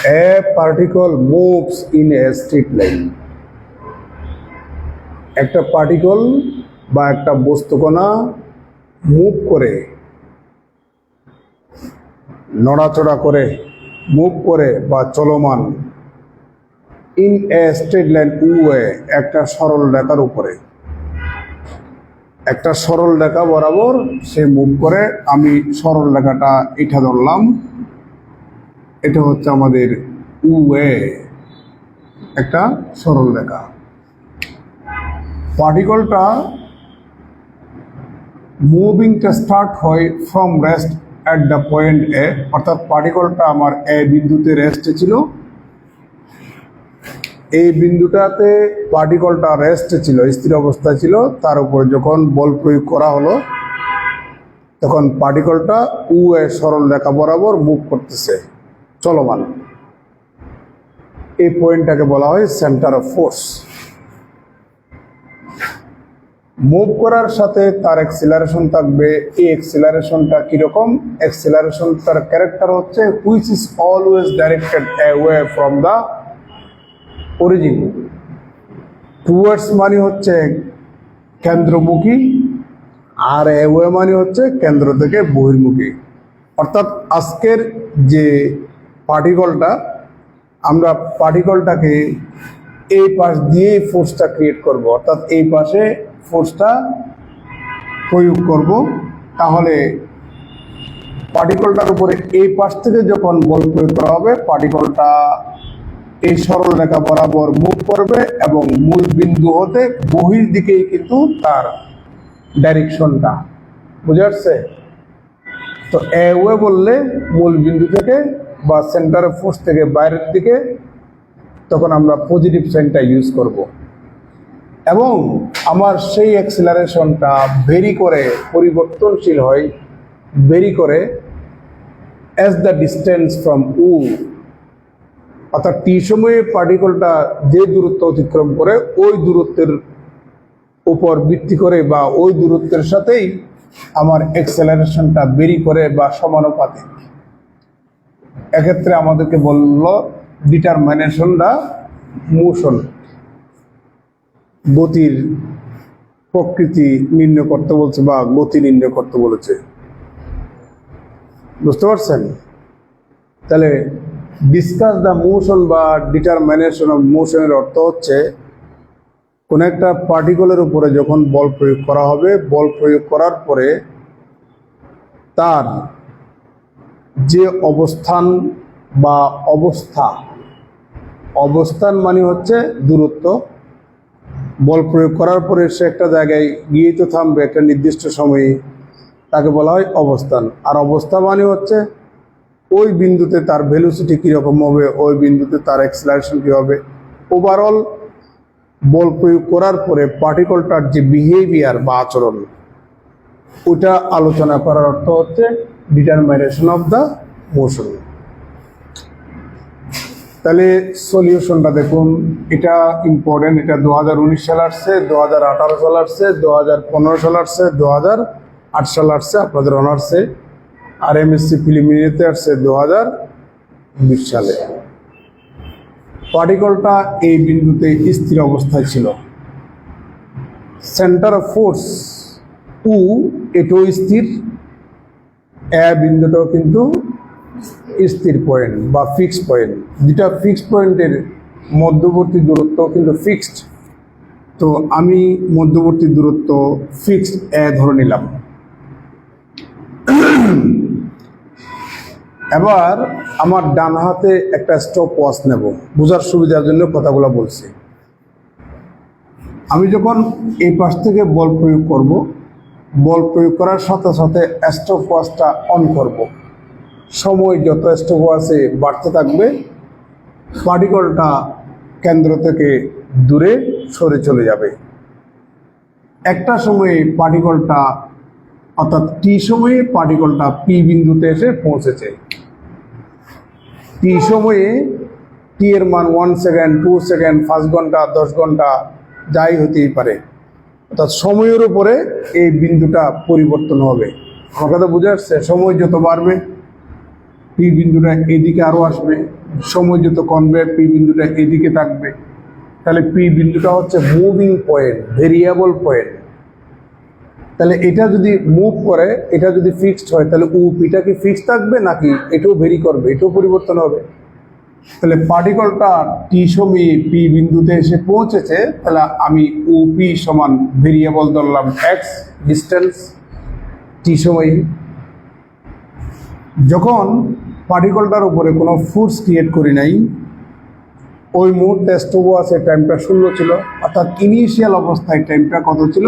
A particle moves in a straight line. একটা particle বা একটা বস্তুকণা মুভ করে, নড়াচড়া করে, মুভ করে বা চলমান in a straight line way, একটা সরল রেখার উপরে, একটা সরল রেখা বরাবর সে মুভ করে। আমি সরল রেখাটা এটা ধরলাম, এটা হচ্ছে আমাদের ওয়ে, একটা সরল রেখা। পার্টিকলটা মুভিংটা স্টার্ট হয় from rest at the point A, অর্থাৎ পার্টিকলটা আমার এ বিন্দুতে রেস্টে ছিল। এই বিন্দুটাতে পার্টিকলটা রেস্টে ছিল, স্থির অবস্থায় ছিল। তার উপর যখন বল প্রয়োগ করা হলো তখন পার্টিকলটা ওয়ে সরল রেখা বরাবর মুভ করতেছে, চলমান। এই পয়েন্টটাকে বলা হয় সেন্টার অফ ফোর্স। মুভ করার সাথে তার অ্যাক্সিলারেশন থাকবে। এই অ্যাক্সিলারেশনটা কিরকম? অ্যাক্সিলারেশনটার ক্যারেক্টার হচ্ছে which is always directed away from the origin. Towards মানে হচ্ছে কেন্দ্রমুখী, আর অ্যাওয়ে মানে হচ্ছে কেন্দ্র থেকে বহির্মুখী। অর্থাৎ আজকের যে পার্টিকলটা, আমরা পার্টিকলটাকে এই পাশ দিয়েই ফোর্সটা ক্রিয়েট করব, অর্থাৎ এই পাশে ফোর্সটা প্রয়োগ করব। তাহলে পার্টিকলটার উপরে এই পাশ থেকে যখন বল প্রয়োগ করা হবে, পার্টিকলটা এই সরল রেখা বরাবর মুভ করবে এবং মূল বিন্দু হতে বহির দিকেই কিন্তু তার ডাইরেকশনটা। বুঝে আসছে? তো অ্যাওয়ে বললে মূল বিন্দু থেকে বা সেন্টার অফ ফোর্স থেকে বাইরের দিকে, তখন আমরা পজিটিভ সাইনটা ইউজ করব। এবং আমার সেই অ্যাক্সিলারেশনটা ভেরি করে, পরিবর্তনশীল হয়, ভেরি করে অ্যাজ দ্য ডিস্টেন্স ফ্রম ও, অর্থাৎ টি সময়ে পার্টিকলটা যে দূরত্ব অতিক্রম করে ওই দূরত্বের উপর ভিত্তি করে বা ওই দূরত্বের সাথেই আমার অ্যাক্সেলারেশনটা ভেরি করে বা সমানুপাতিক। এক্ষেত্রে আমাদেরকে বলল ডিটারমিনেশন দ্য মোশন, গতির প্রকৃতি নির্ণয় করতে বলছে বা গতি নির্ণয় করতে বলেছে। বুঝতে পারছেন? তাহলে ডিসকাস দ্য মোশন বা ডিটারমিনেশন অফ মোশনের অর্থ হচ্ছে কোন একটা পার্টিকলের উপরে যখন বল প্রয়োগ করা হবে, বল প্রয়োগ করার পরে তার যে অবস্থান বা অবস্থা, অবস্থান মানে হচ্ছে দূরত্ব। বল প্রয়োগ করার পরে সে একটা জায়গায় গিয়ে তো থামবে একটা নির্দিষ্ট সময়ে, তাকে বলা হয় অবস্থান। আর অবস্থা মানে হচ্ছে ওই বিন্দুতে তার ভেলোসিটি কীরকম হবে, ওই বিন্দুতে তার অ্যাক্সিলারেশন কী হবে। ওভারঅল বল প্রয়োগ করার পরে পার্টিকলটার যে বিহেভিয়ার বা আচরণ, ওটা আলোচনা করার অর্থ হচ্ছে ডিটারমিনেশন অফ দ্য মোশন। তাহলে সলিউশনটা দেখুন, এটা ইম্পর্টেন্ট। এটা 2019 সাল আসছে, 2018 সাল আসছে, 2015 সাল আসছে, 2008 সাল আসছে আপনাদের অনার্সে, আর এমএসসি প্রিলিমিনারিতে আসছে 2020 সালে। পার্টিকলটা এই বিন্দুতে স্থির অবস্থায় ছিল। সেন্টার অফ ফোর্স ও এটাও স্থির, এ বিন্দুটাও কিন্তু স্থির পয়েন্ট বা ফিক্সড পয়েন্ট। দুটা ফিক্সড পয়েন্টের মধ্যবর্তী দূরত্ব কিন্তু ফিক্সড। তো আমি মধ্যবর্তী দূরত্ব ফিক্সড এ ধরে নিলাম। এবার আমার ডান হাতে একটা স্টপ ওয়াচ নেব, বোঝার সুবিধার জন্য কথাগুলো বলছি। আমি যখন এই পাশ থেকে বল প্রয়োগ করব, বল প্রয়োগ করার সাথে সাথে স্টপ ওয়াচটা অন করব। সময় যত স্টপ ওয়াচে বাড়তে থাকবে, পার্টিকলটা কেন্দ্র থেকে দূরে সরে চলে যাবে। একটা সময়ে পার্টিকলটা, অর্থাৎ টি সময়ে পার্টিকলটা পি বিন্দুতে এসে পৌঁছেছে। টি সময়ে টি এর মান 1 সেকেন্ড, 2 সেকেন্ড, 5 ঘন্টা, 10 ঘন্টা যাই হতেই পারে। অর্থাৎ সময়ের উপরে এই বিন্দুটা পরিবর্তন হবে। আমার কথা বুঝে আসছে? সময় যত বাড়বে পি বিন্দুটা এদিকে আরও আসবে, সময় যত কমবে পি বিন্দুটা এদিকে থাকবে, তাহলে পি বিন্দুটা হচ্ছে মুভিং পয়েন্ট, ভেরিয়েবল পয়েন্ট। তাহলে এটা যদি মুভ করে, এটা যদি ফিক্সড হয়, তাহলে পিটা কি ফিক্সড থাকবে নাকি এটাও ভেরি করবে, এটাও পরিবর্তন হবে? তাহলে পার্টিকলটা টি সময়ে পি বিন্দুতে এসে পৌঁছেছে, তাহলে আমি পি সমান ভেরিয়েবল ধরলাম এক্স ডিস্টেন্স টি সময়ে। যখন পার্টিকলটার উপরে কোনো ফোর্স ক্রিয়েট করি নাই, ওই মুহূর্তে স্টোবো আছে টাইমটা 0 ছিল, অর্থাৎ ইনিশিয়াল অবস্থায় টাইমটা কত ছিল?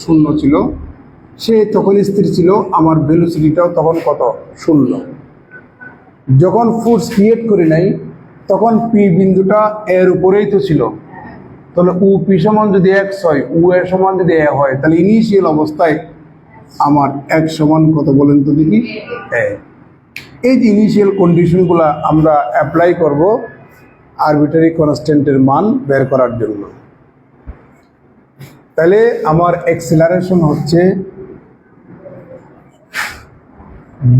0 ছিল। সে তখন স্থির ছিল, আমার ভেলোসিটিটাও তখন কত? 0। যখন ফোর্স ক্রিয়েট করি নাই, তখন পি বিন্দুটা এর উপরেই তো ছিল, তাহলে পি সমান যদি এক্স হয়, এর সমান যদি এ হয়, তাহলে ইনিশিয়াল অবস্থায় আমার এক্স সমান কত বলেন তো দেখি? এ। এই যে ইনিশিয়াল কন্ডিশনগুলো আমরা অ্যাপ্লাই করব আরবিটারি কনস্ট্যান্টের মান বের করার জন্য। তাহলে আমার অ্যাক্সিলারেশন হচ্ছে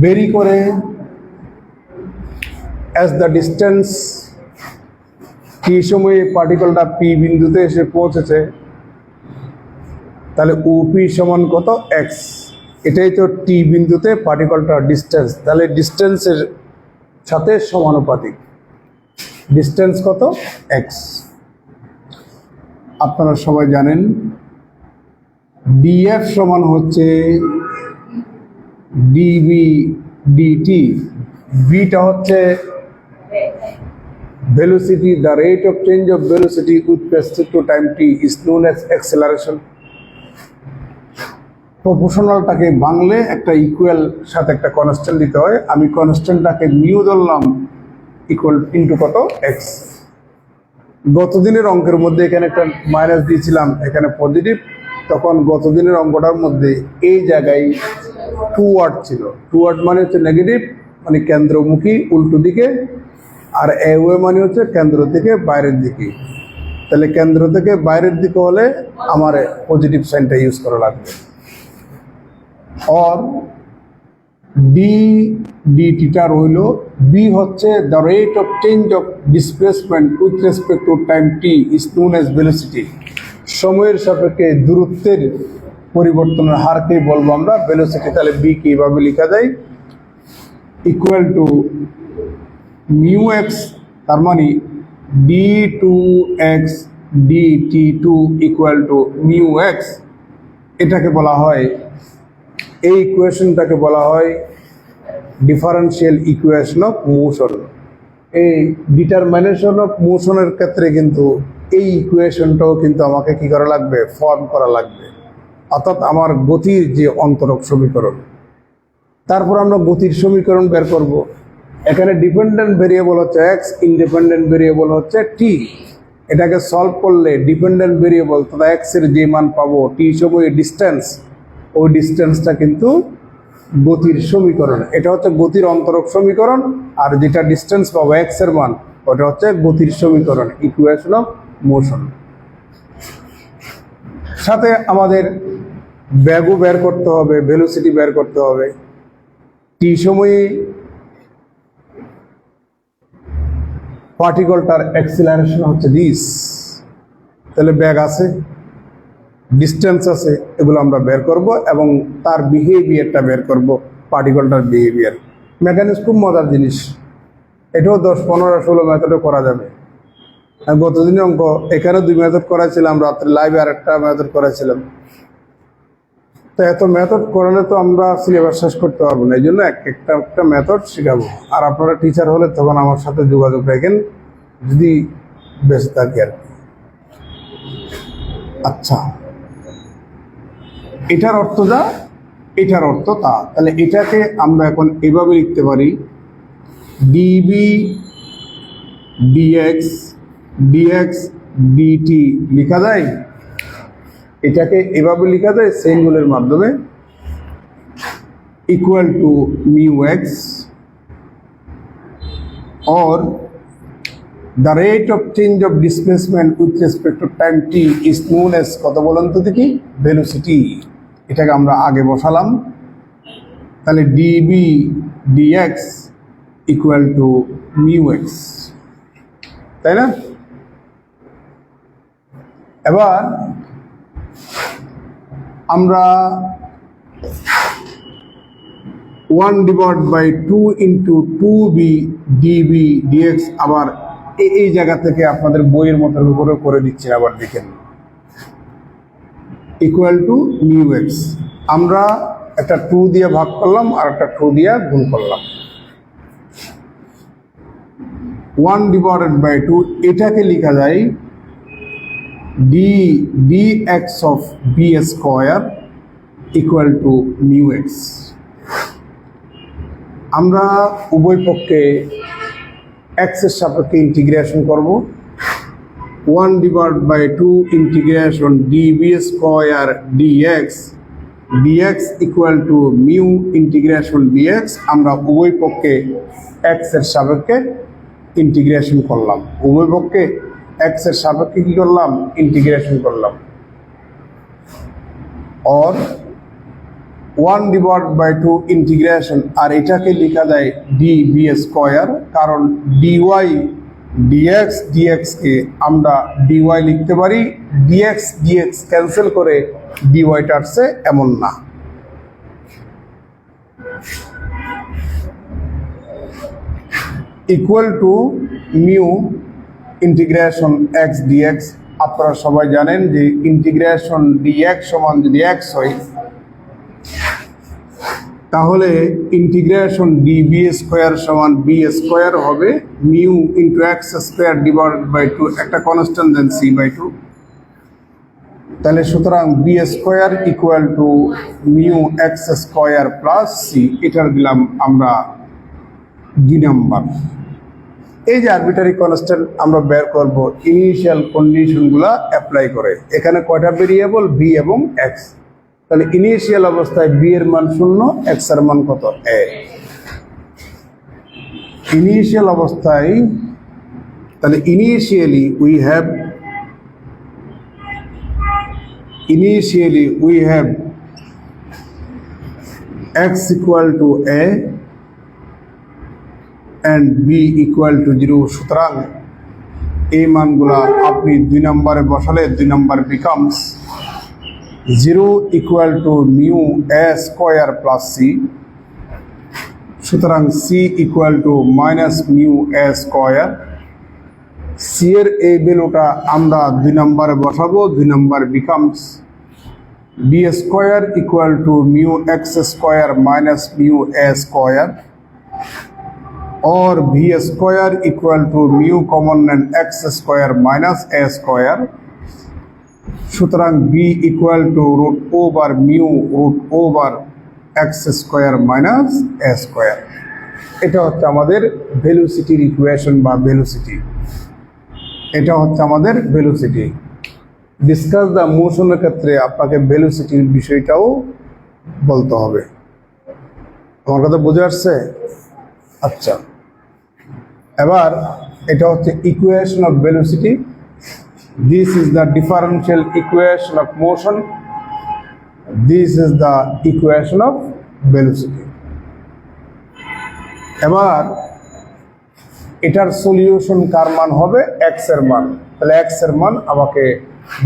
বেরি করে as the distance টি সময়ে পার্টিকলটা পি বিন্দুতে এসে পৌঁছেছে, তাহলে পি সমান কত? এক্স। এটাই তো টি বিন্দুতে পার্টিকলটার ডিস্টেন্স, তাহলে ডিস্টেন্সের সাথে সমানুপাতিক। ডিস্টেন্স কত? এক্স। আপনারা সবাই জানেন ডিএফ সমান হচ্ছে ডিবি ডিটি। বিটা হচ্ছে velocity, the rate of change of velocity with respect to time t is known as acceleration. প্রপোর্শনালটাকে ভাঙলে একটা ইকুয়াল সাথে একটা কনস্ট্যান্ট দিতে হয়। আমি কনস্ট্যান্টটাকে মিউ ধরলাম ইকুয়াল ইন্টু কত? এক্স। গতদিনের অঙ্কের মধ্যে এখানে একটা মাইনাস দিয়েছিলাম, এখানে পজিটিভ। তখন গতদিনের অঙ্কটার মধ্যে এই জায়গায় 2 ওয়াট ছিল। 2 ওয়াট মানে হচ্ছে নেগেটিভ, মানে কেন্দ্রমুখী উল্টো দিকে, আর এওয়ে মানে হচ্ছে কেন্দ্র থেকে বাইরের দিকে। তাহলে কেন্দ্র থেকে বাইরের দিকে হলে আমার পজিটিভ সাইনটা ইউজ করা লাগবে। আর ডি ডিটিটা রইল, বি হচ্ছে the rate of change of displacement with respect to time T is known as velocity. সময়ের সাপেক্ষে দূরত্বের পরিবর্তনের হারকেই বলবো আমরা ভেলোসিটি। তাহলে বি কি এইভাবে লেখা যায়, ইকুয়াল টু মিউ এক্স, তার মানে d two x dt two equal to mu x. এটাকে বলা হয়, এই ইকুয়েশনটাকে বলা হয় ডিফারেন্সিয়াল ইকুয়েশন অফ মোশন। এই ডিটারমিনেশন অফ মোশনের ক্ষেত্রে কিন্তু এই ইকুয়েশনটাও কিন্তু আমাকে কি করা লাগবে? ফর্ম করা লাগবে, অর্থাৎ আমার গতির যে অন্তরক সমীকরণ। তারপর আমরা গতির সমীকরণ বের করব। এখানে ডিপেন্ডেন্ট ভেরিয়েবল হচ্ছে এক্স, ইন্ডিপেন্ডেন্ট ভেরিয়েবল হচ্ছে টি। এটাকে সলভ করলে ডিপেন্ডেন্ট ভেরিয়েবল তথা এক্স এর যে মান পাবো, টি সময়ে ডিস্টেন্স, ওই ডিস্টেন্সটা কিন্তু গতির সমীকরণ। এটা হচ্ছে গতির অন্তরক সমীকরণ, আর যেটা ডিস্টেন্স পাবো এক্স এর মান, ওটা হচ্ছে গতির সমীকরণ, ইকুয়েশন অফ মোশন। সাথে আমাদের বেগও বের করতে হবে, ভেলোসিটি বের করতে হবে। টি সময়ে পার্টিকলটার অ্যাক্সিলারেশন হচ্ছে দিস। তাহলে বেগ আছে, ডিস্টেন্স আছে, এগুলো আমরা বের করব এবং তার বিহেভিয়ারটা বের করব, পার্টিকলটার বিহেভিয়ার। মেকানিক্স খুব মজার জিনিস, এটাও 10, 15, 16 মেথডে করা যাবে। গতদিনের অঙ্ক এখানে 2 মেথড করাছিলাম, রাত্রে লাইভে আরেকটা মেথড করাছিলাম। তো এত মেথড করালে তো আমরা সিলেবাস শেষ করতে পারবো না, এই জন্য একটা মেথড শেখাবো। আর আপনারা টিচার হলে তখন আমার সাথে যোগাযোগ রাখেন, যদি বেঁচে থাকি আর কি। আচ্ছা, এটার অর্থ যা, এটার অর্থ তা। তাহলে এটাকে আমরা এখন এভাবে লিখতে পারি, ডিবি ডিএক্স ডিএক্স ডিটি লেখা যায়। এটাকে এভাবে লেখা যায় সেম রুলের মাধ্যমে, equal to mu x or the rate of change of displacement with respect to time t is known as কত বলেন তো দেখি? ভেলোসিটি। এটাকে আমরা আগে বসালাম, তাহলে db dx equal to mu x. তাই না? এবার আমরা 1/2 ইন্টু 2b db dx আবার এই জায়গা থেকে আপনাদের বইয়ের মতো উপরে করে দিচ্ছি, আবার দেখেন, ইকুয়াল টু মিউ এক্স। আমরা একটা 2 দিয়ে ভাগ করলাম আর একটা 2 দিয়ে গুণ করলাম। 1/2 এটাকে লেখা যায় dx of b square equal to mu x. আমরা উভয় পক্ষে এক্স এর সাপেক্ষে ইন্টিগ্রেশন করব। 1/2 integration db square dx equal to mu integration dx। আমরা উভয় পক্ষে এক্স এর সাপেক্ষে ইন্টিগ্রেশন করলাম, উভয় পক্ষে এক্স এর সাপেক্ষে কি করলাম? ইন্টিগ্রেশন করলাম। অর 1/2 ইন্টিগ্রেশন, আর এটাকে লেখা যায় db স্কোয়ার, কারণ dy dx কে আমরা dy লিখতে পারি, dx ক্যান্সেল করে dy টা আসছে এমন না। Equal to mu integration x dx. আপনারা সবাই জানেন যে ইন্টিগ্রেশন dx সমান যদি x হয়, তাহলে ইন্টিগ্রেশন db স্কোয়ার সমান b স্কোয়ার হবে mu into x square divided by 2, একটা কনস্ট্যান্ট দেন c/2। তাহলে সুতরাং b square equal to mu x square plus c, এটার দিলাম আমরা 2 নম্বর। এই যে আরবিটারি কনস্ট্যান্ট আমরা বের করব ইনিশিয়াল কন্ডিশনগুলো অ্যাপ্লাই করে। এখানে কয়টা ভেরিয়েবল? বি এবং এক্স। তাহলে ইনিশিয়াল অবস্থায় বি এর মান 0, এক্স এর মান কত? এ। ইনিশিয়াল অবস্থায় তাহলে initially we have x equal to A and b equal to 0। সুতরাং এই মানগুলা আপনি 2 নম্বরে বসালে 2 নম্বর becomes 0 equal to mu a square plus c। সুতরাং c equal to minus mu a square। c এর এই ভ্যালুটা আমরা 2 নম্বরে বসাবো, 2 নম্বর becomes b square equal to mu x square minus mu a square, or b square equal to mu common and x square minus a square। সুতরাং b equal to root over mu root over x square minus a square। এটা হচ্ছে আমাদের ভেলোসিটির equation বা velocity. এটা হচ্ছে আমাদের velocity. Discuss the মোশনের ক্ষেত্রে আপনাকে ভেলোসিটির বিষয়টাও বলতে হবে। আমার কথা বুঝে আসছে? আচ্ছা, এবার এটা হচ্ছে equation of velocity. This is the differential equation of motion, this is the equation of velocity. এবার এটার সলিউশন কার মান হবে? এক্স এর মান। তাহলে এক্স এর মান আমাকে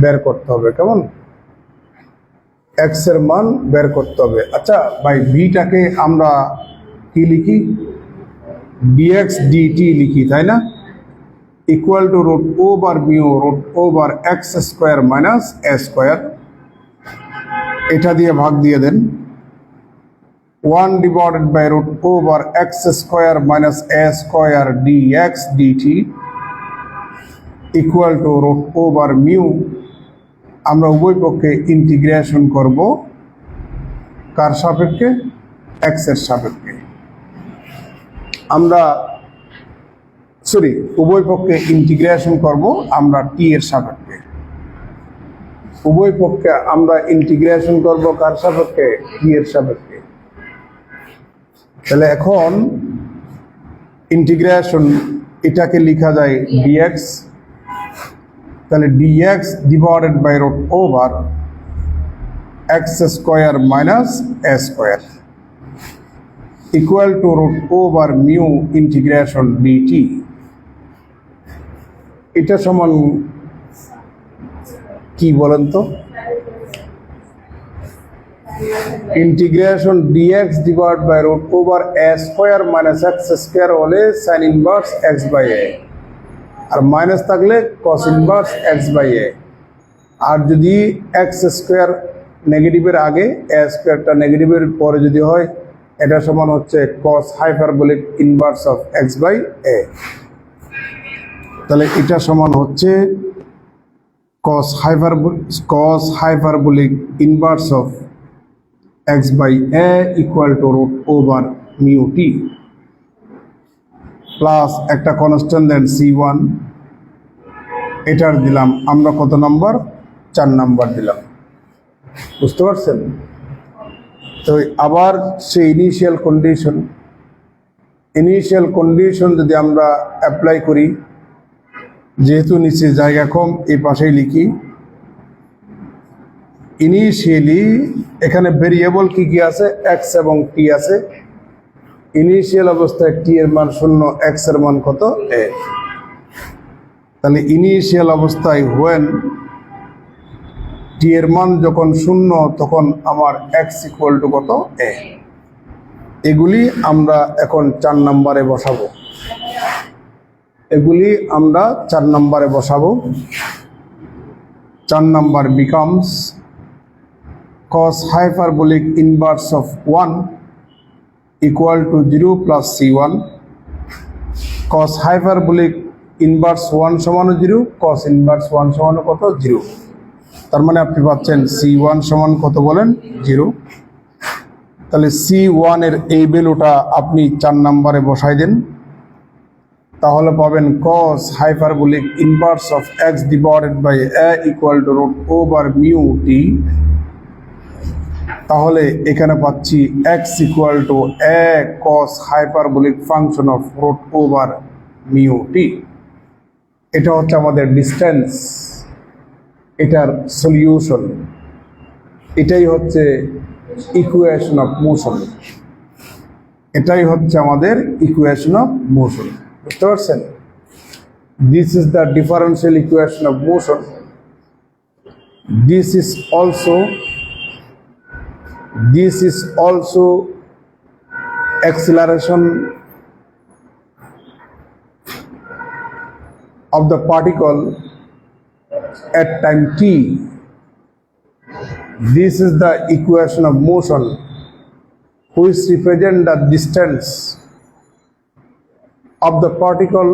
বের করতে হবে। কেমন? এক্স এর মান বের করতে হবে। আচ্ছা ভাই, ভিটাকে আমরা কি লিখি? dx dt লিখি, তাই না? Equal to root over mu root over x square minus a square. এটা দিয়ে ভাগ দিয়ে দেন। 1/√(√ x² minus a² dx dt equal to √μ। আমরা উভয় পক্ষে ইন্টিগ্রেশন করব কার সাপেক্ষে? x এর সাপেক্ষে। আমরা উভয় পক্ষে ইন্টিগ্রেশন করব আমরা t এর সাপেক্ষে। উভয় পক্ষে আমরা ইন্টিগ্রেশন করব কার সাপেক্ষে? t এর সাপেক্ষে। তাহলে এখন ইন্টিগ্রেশন এটাকে লেখা যায় dx। তাহলে dx divided by √(x² minus a² equal to √μ integration dt। এটা সমান কি বলেন তো? Integration dx divide by root over A square minus X square হলে sine inverse X by A, আর মাইনাস থাকলে cos inverse X by A. আর যদি এক্স স্কোয়ার নেগেটিভের আগে এ স্কোয়ারটা নেগেটিভের পরে যদি হয়, এটা সমান হচ্ছে cos hyperbolic inverse of X by A. তাহলে এটা সমান হচ্ছে cos hyperbolic inverse of x by a equal to root over mu t plus একটা কনস্ট্যান্ট দেন c1, এটার দিলাম আমরা কত নাম্বার? 4 নাম্বার দিলাম। বুঝতে পারছেন? তো আবার সেই ইনিশিয়াল কন্ডিশন যদি আমরা অ্যাপ্লাই করি, যেহেতু নিচে জায়গা কম এই পাশেই লিখি। ইনিশিয়ালি এখানে ভেরিয়েবল কি কি আছে? এক্স এবং টি আছে। ইনিশিয়াল অবস্থায় টি এর মান 0, এক্স এর মান কত? এ। তাহলে ইনিশিয়াল অবস্থায় হোয়েন টি এর মান যখন 0, তখন আমার এক্স ইকুয়াল টু কত? এ। এগুলি আমরা এখন 4 নম্বরে বসাবো। 4 number becomes cos hyperbolic inverse of 1 equal to 0 plus c1, cos hyperbolic inverse 1 সমান 0, cos inverse 1 সমান কত? 0। তার মানে আপনি পাচ্ছেন c1 সমান কত বলেন? 0। তাহলে c1 এর এই ভ্যালুটা আপনি 4 নম্বরে বসাই দেন, তাহলে পাবেন cos hyperbolic inverse of x divided by a equal to root over mu t। তাহলে এখানে পাচ্ছি x equal to a cos hyperbolic function of root over mu t। এটা হচ্ছে আমাদের ডিসটেন্স, এটার সলিউশন। এটাই হচ্ছে ইকুয়েশন অফ মোশন। এটাই হচ্ছে আমাদের ইকুয়েশন অফ মোশন। বুঝতে পারছেন? This is the differential equation of motion. This is also acceleration of the particle at time t. This is the equation of motion which represent the distance of the particle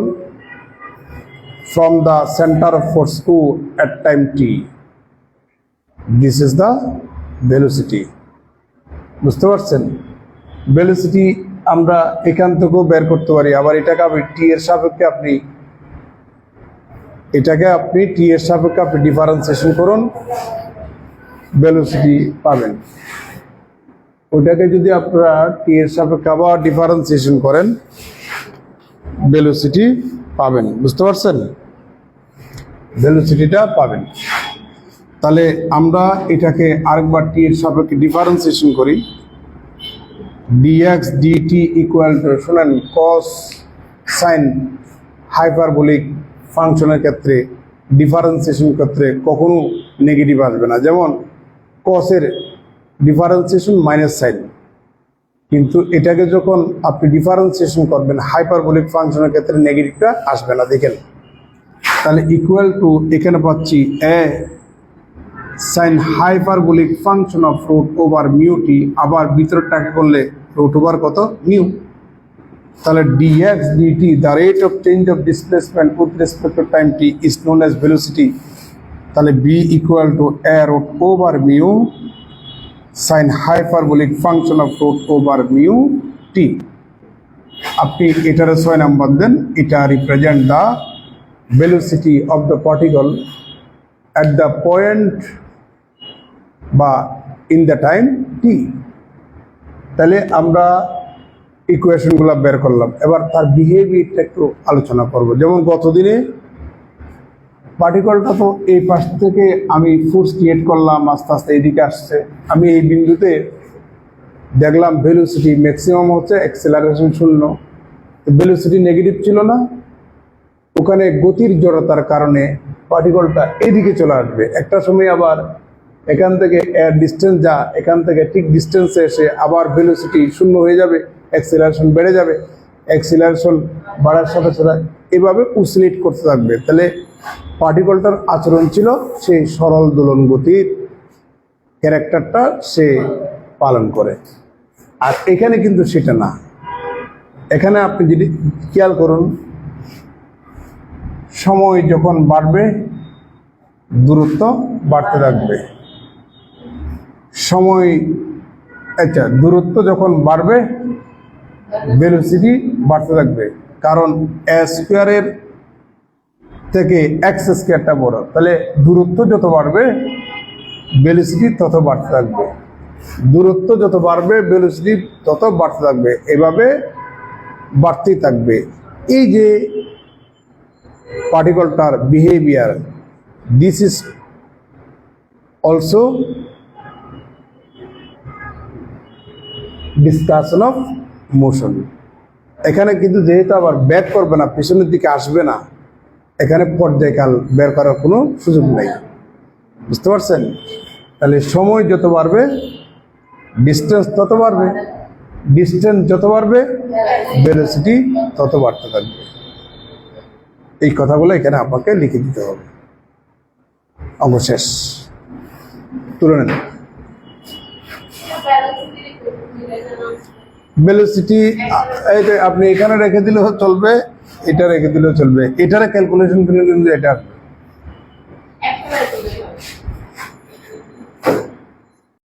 from the center of force to at time t. This is the velocity. বুঝতে পারছেন? Velocity আমরা এখান থেকেও বের করতে পারি। আবার এটাকে আপনি টি এর সাপেক্ষে আপনি ডিফারেন্সিয়েশন করুন, ভেলোসিটি পাবেন। ওটাকে যদি আপনারা টি এর সাপেক্ষে আবার ডিফারেন্সিয়েশন করেন, ভেলোসিটি পাবেন। বুঝতে পারছেন? ভেলোসিটিটা পাবেন। তাহলে আমরা এটাকে আরেকবার টি এর সাপেক্ষে ডিফারেন্সিয়েশন করি। dx dt ইকুয়াল টু, শুনেন, cos সাইন হাইপারবোলিক ফাংশনের ক্ষেত্রে ডিফারেন্সিয়েশন ক্ষেত্রে কখনো নেগেটিভ আসবে না। যেমন কসের ডিফারেন্সিয়েশন মাইনাস সাইন, কিন্তু এটাকে যখন আপনি ডিফারেন্সিয়েশন করবেন হাইপারবোলিক ফাংশনের ক্ষেত্রে নেগেটিভটা আসবে না। দেখেন, তাহলে ইকুয়াল টু এখানে পাচ্ছি A sine hyperbolic function of root over mu T, আবার ভিতরটাকে করলে রুট ওভার কত? মিউ। তাহলে dx dt, the rate of change of displacement with respect to time t is known as velocity. তাহলে b equal to a root over mu sin hyperbolic function of root over mu t. আপনি এটার 6 number দেন। এটা represent the velocity of the particle at the point বা in the time t। তাহলে আমরা ইকুয়েশনগুলো বের করলাম। এবার তার বিহেভিয়ারটা একটু আলোচনা করব। যেমন গতদিনে পার্টিকলটা তো এই পাশ থেকে আমি ফোর্স ক্রিয়েট করলাম, আস্তে আস্তে এদিকে আসছে। আমি এই বিন্দুতে দেখলাম ভেলোসিটি ম্যাক্সিমাম হচ্ছে, অ্যাক্সেলারেশন 0, ভেলোসিটি নেগেটিভ ছিল না। ওখানে গতির জড়তার কারণে পার্টিকলটা এদিকে চলে আসবে। একটা সময় আবার এখান থেকে এর ডিস্টেন্স যা, এখান থেকে ঠিক ডিস্টেন্সে এসে আবার ভেলোসিটি শূন্য হয়ে যাবে, অ্যাক্সিলারেশন বেড়ে যাবে, অ্যাক্সিলারেশন বাড়ার সাথে সাথে এভাবে উসিলেট করতে থাকবে। তাহলে পার্টিকলটার আচরণ ছিল সেই সরল দোলন গতির ক্যারেক্টারটা সে পালন করে। আর এখানে কিন্তু সেটা না। এখানে আপনি যদি খেয়াল করুন, সময় যখন বাড়বে দূরত্ব বাড়তে থাকবে, সময় আচ্ছা দূরত্ব যখন বাড়বে ভেলোসিটি বাড়তে থাকবে, কারণ এ স্কোয়ারের থেকে এক্স স্কোয়ারটা বড়। তাহলে দূরত্ব যত বাড়বে ভেলোসিটি তত বাড়তে থাকবে, দূরত্ব যত বাড়বে ভেলোসিটি তত বাড়তে থাকবে, এভাবে বাড়তেই থাকবে। এই যে পার্টিকলটার behaviour, this is also discussion of motion. এখানে কিন্তু যেহেতু আবার ব্যাক করবে না, পিছনের দিকে আসবে না, এখানে পর্যায়কাল বের করার কোনো সুযোগ নেই। বুঝতে পারছেন? তাহলে সময় যত বাড়বে ডিস্টেন্স তত বাড়বে, ডিস্টেন্স যত বাড়বে ভেলোসিটি তত বাড়তে থাকবে। এই কথাগুলো এখানে আপনাকে লিখে দিতে হবে। অঙ্ক শেষ, তুলে নেন। ভেলোসিটি আপনি এখানে রেখে দিলেও চলবে, এটা রেখে দিলেও চলবে, এটারে ক্যালকুলেশন করলে কিন্তু এটা